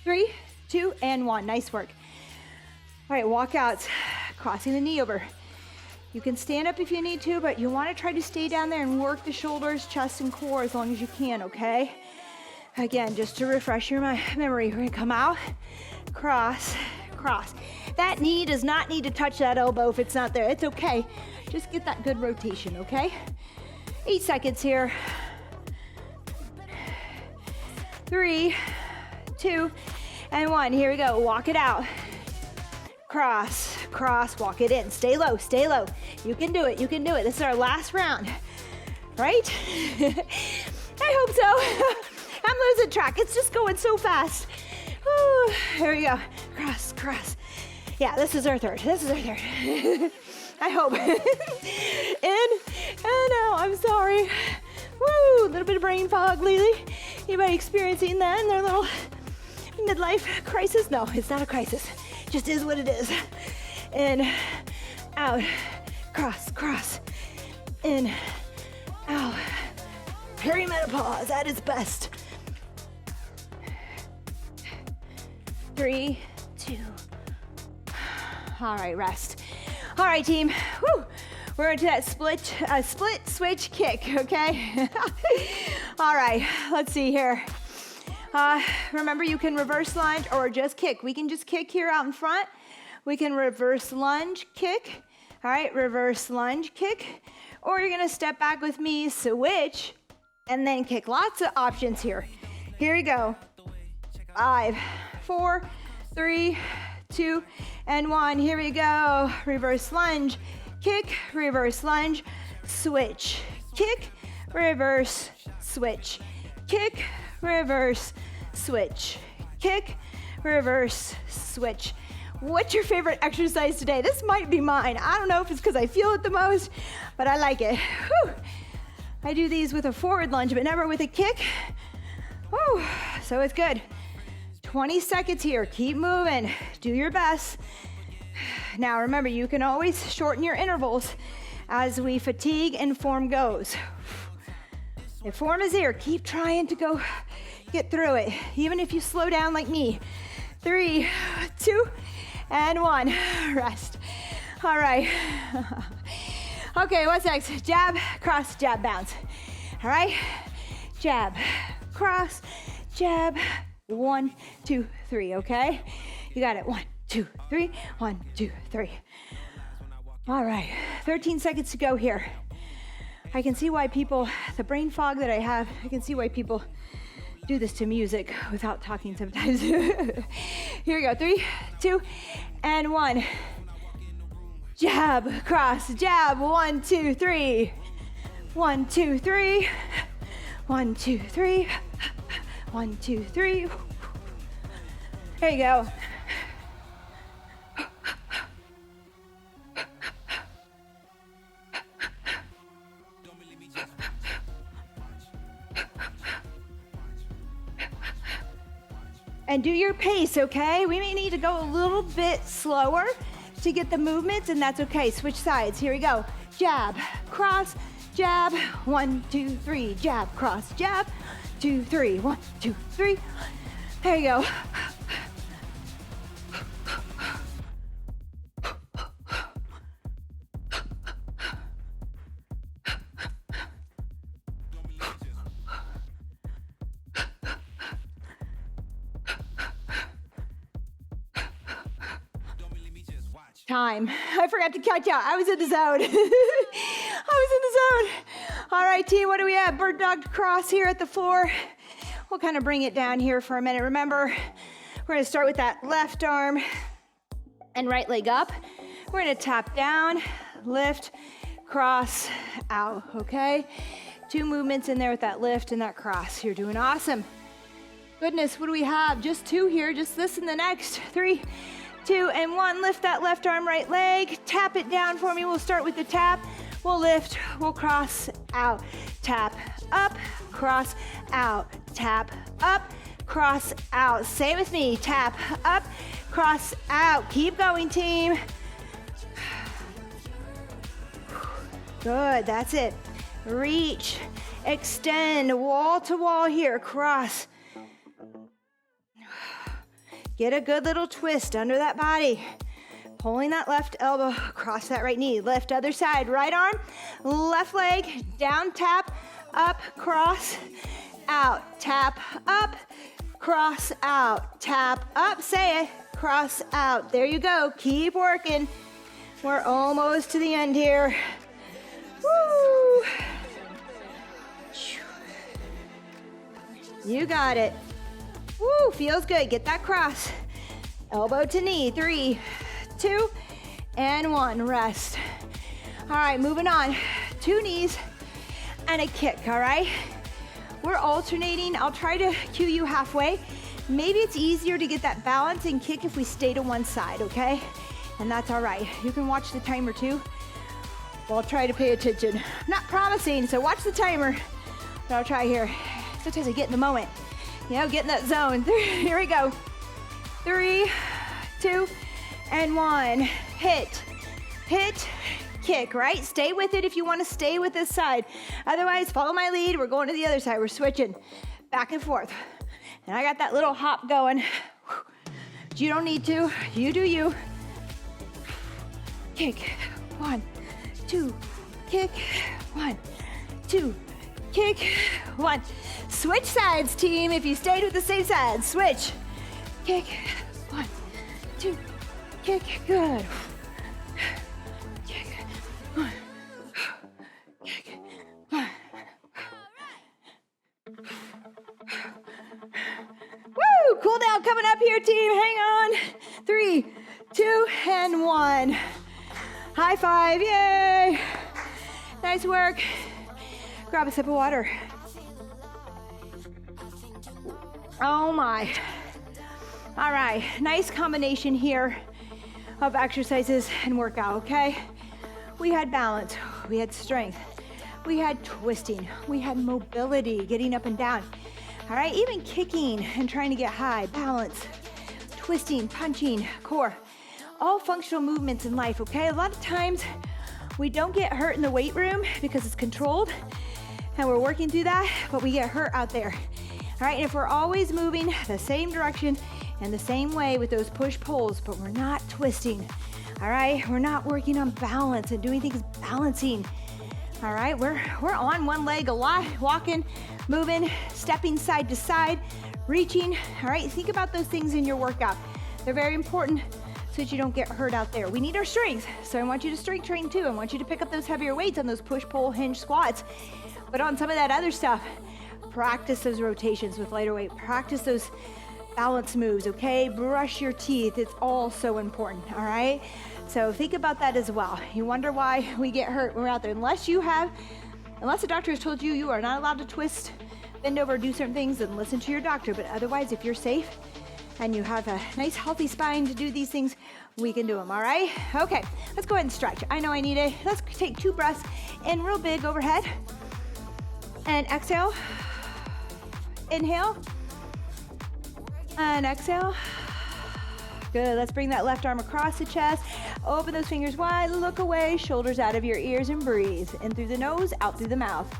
Three, 2, and 1. Nice work. All right, walkouts. Crossing the knee over. You can stand up if you need to, but you want to try to stay down there and work the shoulders, chest, and core as long as you can, okay? Again, just to refresh your memory, we're going to come out, cross, cross. That knee does not need to touch that elbow if it's not there. It's okay. Just get that good rotation, okay? 8 seconds here. 3, 2, and 1. Here we go. Walk it out. Cross, cross, walk it in. Stay low, stay low. You can do it, you can do it. This is our last round, right? I hope so. I'm losing track. It's just going so fast. Whew. Here we go. Cross, cross. Yeah, this is our third. This is our third. I hope. In and out. I'm sorry. Woo! A little bit of brain fog lately. Anybody experiencing that in their little midlife crisis? No, it's not a crisis. It just is what it is. In, out, cross, cross. In, out. Perimenopause at its best. 3, 2. All right, rest. All right, team. Woo. We're into that split switch kick, okay? All right, let's see here. Remember, you can reverse lunge or just kick. We can just kick here out in front. We can reverse lunge, kick. All right, reverse lunge, kick. Or you're gonna step back with me, switch, and then kick. Lots of options here. Here we go. 5, 4, 3, 2, and 1. Here we go. Reverse lunge, kick, reverse lunge, switch, kick, reverse, switch, kick, reverse, switch, kick, reverse, switch. What's your favorite exercise today? This might be mine. I don't know if it's because I feel it the most, but I like it. Whew. I do these with a forward lunge, but never with a kick. Whew. So it's good. 20 seconds here. Keep moving. Do your best. Now remember, you can always shorten your intervals as we fatigue and form goes. If form is here, keep trying to go get through it, even if you slow down like me. 3, 2, and 1. Rest. All right. Okay, what's next? Jab, cross, jab, bounce. All right? Jab, cross, jab. 1, 2, 3, okay? You got it. 1, 2, 3. 1, 2, 3. All right. 13 seconds to go here. I can see why people, the brain fog that I have, I can see why people do this to music without talking sometimes. Here we go. 3, 2, and 1. Jab, cross, jab. 1, 2, 3. 1, 2, 3. 1, 2, 3. 1, 2, 3. There you go. And do your pace, okay? We may need to go a little bit slower to get the movements, and that's okay. Switch sides. Here we go. Jab, cross, jab. 1, 2, 3. Jab, cross, jab. 2, 3. 1, 2, 3. There you go. Time. I forgot to catch out. I was in the zone. All right, team, what do we have? Bird dog cross here at the floor. We'll kind of bring it down here for a minute. Remember, We're gonna start with that left arm and right leg up. We're gonna tap down, lift, cross, out, okay? 2 movements in there with that lift and that cross. You're doing awesome. Goodness, what do we have? Just 2 here, just this and the next. 3, 2, and 1. Lift that left arm, right leg. Tap it down for me. We'll start with the tap. We'll lift, we'll cross, out. Tap, up, cross, out. Tap, up, cross, out. Same with me. Tap, up, cross, out. Keep going, team. Good, that's it. Reach, extend, wall to wall here, cross. Get a good little twist under that body. Pulling that left elbow across that right knee. Lift, other side, right arm, left leg, down, tap, up, cross, out. Tap, up, cross, out. Tap, up, say it, cross, out. There you go, keep working. We're almost to the end here. Woo! You got it. Woo, feels good. Get that cross. Elbow to knee. 3, 2, and 1. Rest. All right, moving on. 2 knees and a kick, all right? We're alternating. I'll try to cue you halfway. Maybe it's easier to get that balance and kick if we stay to one side, okay? And that's all right. You can watch the timer too. Well, I'll try to pay attention. I'm not promising, so watch the timer. But I'll try here. Sometimes I get in the moment. You know, get in that zone. Here we go. 3, 2, and 1. Hit, hit, kick, right? Stay with it if you want to stay with this side. Otherwise, follow my lead. We're going to the other side. We're switching back and forth. And I got that little hop going. You don't need to. You do you. Kick. 1, 2, kick. 1, 2, kick. 1. Switch sides, team. If you stayed with the same side, switch. Kick. 1, 2, kick. Good. Kick. 1. Kick. 1. Woo! Cool down coming up here, team. Hang on. 3, 2, and 1. High five. Yay! Nice work. Grab a sip of water. Oh my. All right, nice combination here of exercises and workout, okay? We had balance, we had strength, we had twisting, we had mobility, getting up and down. All right, even kicking and trying to get high, balance, twisting, punching, core, all functional movements in life, okay? A lot of times we don't get hurt in the weight room because it's controlled and we're working through that, but we get hurt out there. All right, and if we're always moving the same direction and the same way with those push-pulls, but we're not twisting, all right? We're not working on balance and doing things balancing, all right? We're on one leg a lot, walking, moving, stepping side to side, reaching, all right? Think about those things in your workout. They're very important so that you don't get hurt out there. We need our strength, so I want you to strength train too. I want you to pick up those heavier weights on those push-pull hinge squats, but on some of that other stuff, practice those rotations with lighter weight. Practice those balance moves, okay? Brush your teeth. It's all so important, all right? So think about that as well. You wonder why we get hurt when we're out there. Unless the doctor has told you you are not allowed to twist, bend over, do certain things, then listen to your doctor. But otherwise, if you're safe and you have a nice healthy spine to do these things, we can do them, all right? Okay, let's go ahead and stretch. I know I need it. Let's take 2 breaths in real big overhead. And exhale. Inhale and exhale. Good, let's bring that left arm across the chest. Open those fingers wide, look away, shoulders out of your ears and breathe. In through the nose, out through the mouth.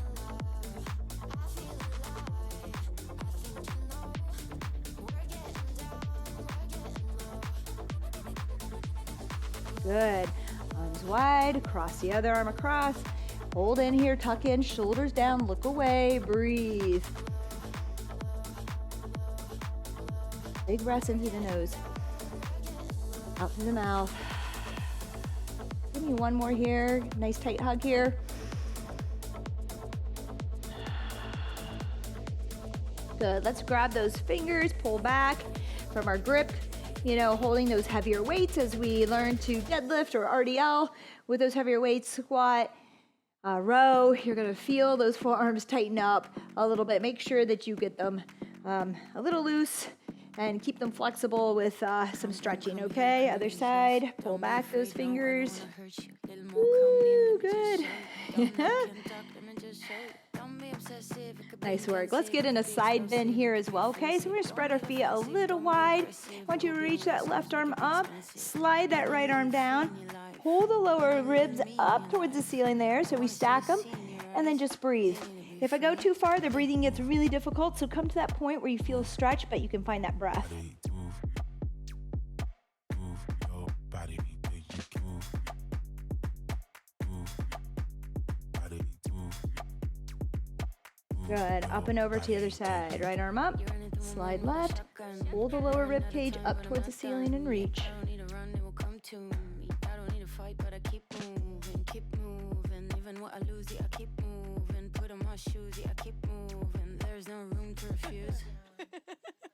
Good, arms wide, across the other arm across. Hold in here, tuck in, shoulders down, look away, breathe. Big breaths in through the nose, out through the mouth. Give me one more here. Nice tight hug here. Good, let's grab those fingers, pull back, from our grip, holding those heavier weights as we learn to deadlift or RDL with those heavier weights, squat, row. You're going to feel those forearms tighten up a little bit. Make sure that you get them a little loose and keep them flexible with some stretching, okay? Other side, pull back those fingers. Ooh, good. Nice work. Let's get in a side bend here as well, okay? So we're going to spread our feet a little wide. I want you to reach that left arm up, slide that right arm down, pull the lower ribs up towards the ceiling there so we stack them, and then just breathe. If I go too far, the breathing gets really difficult, so come to that point where you feel a stretch, but you can find that breath. Good. Up and over to the other side. Right arm up, slide left, pull the lower rib cage up towards the ceiling and reach.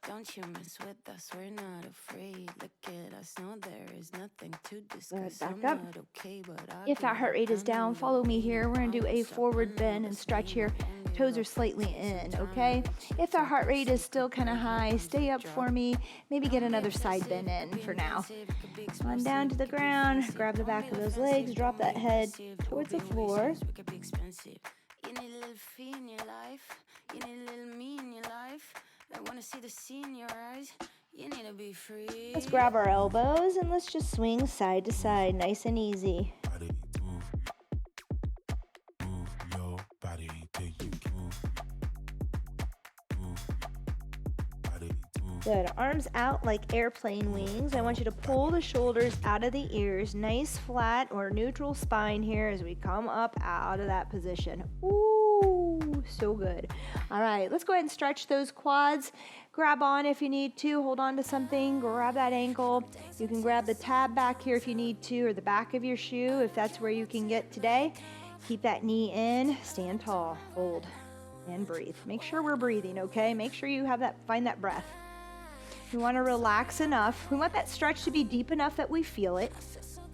Don't you mess with us, we're not afraid. Look at us, no, there is nothing to discuss. Back up. If that heart rate is down, follow me here. We're going to do a forward bend and stretch here. Toes are slightly in, okay? If that heart rate is still kind of high, stay up for me. Maybe get another side bend in for now. On down to the ground, grab the back of those legs, drop that head towards the floor. You need a little fee in your life. You need a little me in your life. I want to see the sea in your eyes. You need to be free. Let's grab our elbows and let's just swing side to side, nice and easy. Good. Arms out like airplane wings. I want you to pull the shoulders out of the ears. Nice flat or neutral spine here as we come up out of that position. Ooh, so good. All right, let's go ahead and stretch those quads. Grab on if you need to. Hold on to something. Grab that ankle. You can grab the tab back here if you need to, or the back of your shoe if that's where you can get today. Keep that knee in. Stand tall. Hold and breathe. Make sure we're breathing, okay? Make sure you find that breath. We want to relax enough. We want that stretch to be deep enough that we feel it,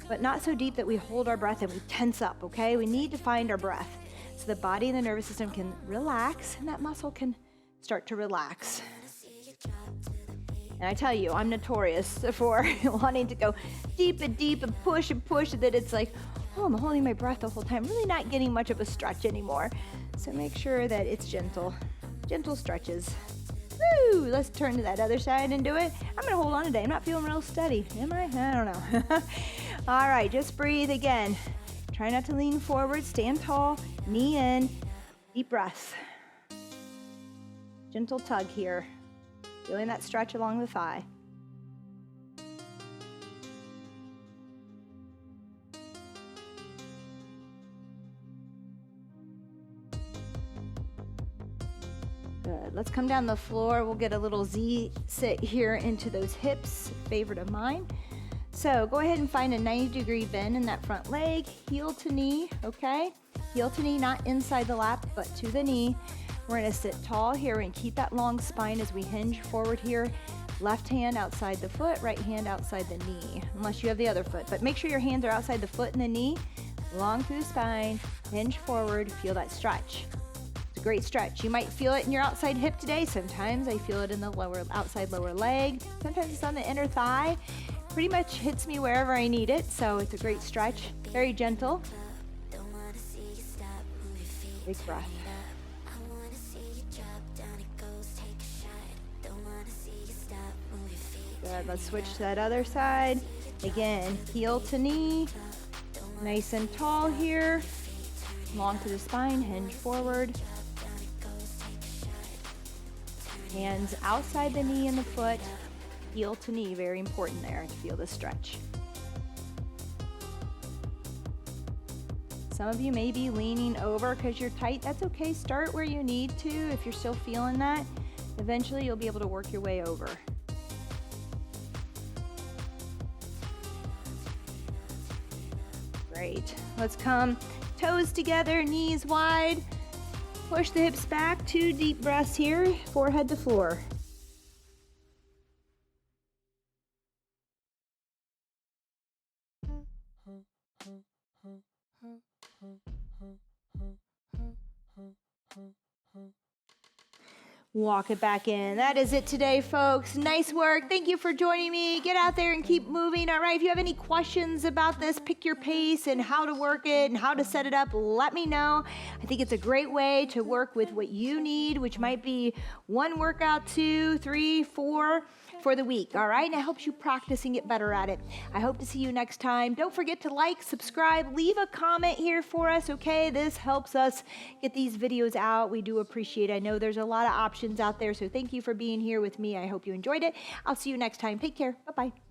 but not so deep that we hold our breath and we tense up, okay? We need to find our breath so the body and the nervous system can relax and that muscle can start to relax. And I tell you, I'm notorious for wanting to go deep and push, that it's like, oh, I'm holding my breath the whole time, really not getting much of a stretch anymore. So make sure that it's gentle stretches. Woo! Let's turn to that other side and do it. I'm going to hold on today. I'm not feeling real steady. Am I? I don't know. All right, just breathe again. Try not to lean forward. Stand tall. Knee in. Deep breath. Gentle tug here. Feeling that stretch along the thigh. Good. Let's come down the floor. We'll get a little Z sit here into those hips, favorite of mine. So go ahead and find a 90-degree bend in that front leg, heel to knee, okay? Heel to knee, not inside the lap, but to the knee. We're gonna sit tall here and keep that long spine as we hinge forward here. Left hand outside the foot, right hand outside the knee, unless you have the other foot. But make sure your hands are outside the foot and the knee, long through the spine, hinge forward, feel that stretch. Great stretch. You might feel it in your outside hip today. Sometimes I feel it in the outside lower leg. Sometimes it's on the inner thigh. Pretty much hits me wherever I need it. So it's a great stretch. Very gentle. Big breath. Good. Let's switch to that other side. Again, heel to knee. Nice and tall here. Long to the spine. Hinge forward. Hands outside the knee and the foot, heel to knee, very important there to feel the stretch. Some of you may be leaning over because you're tight. That's okay. Start where you need to if you're still feeling that. Eventually, you'll be able to work your way over. Great. Let's come toes together, knees wide. Push the hips back, 2 deep breaths here, forehead to floor. Walk it back in. That is it today, folks. Nice work. Thank you for joining me. Get out there and keep moving. All right. If you have any questions about this, pick your pace and how to work it and how to set it up, let me know. I think it's a great way to work with what you need, which might be 1 workout, 2, 3, 4 for the week. All right. And it helps you practice and get better at it. I hope to see you next time. Don't forget to like, subscribe, leave a comment here for us. Okay. This helps us get these videos out. We do appreciate it. I know there's a lot of options out there. So thank you for being here with me. I hope you enjoyed it. I'll see you next time. Take care. Bye-bye.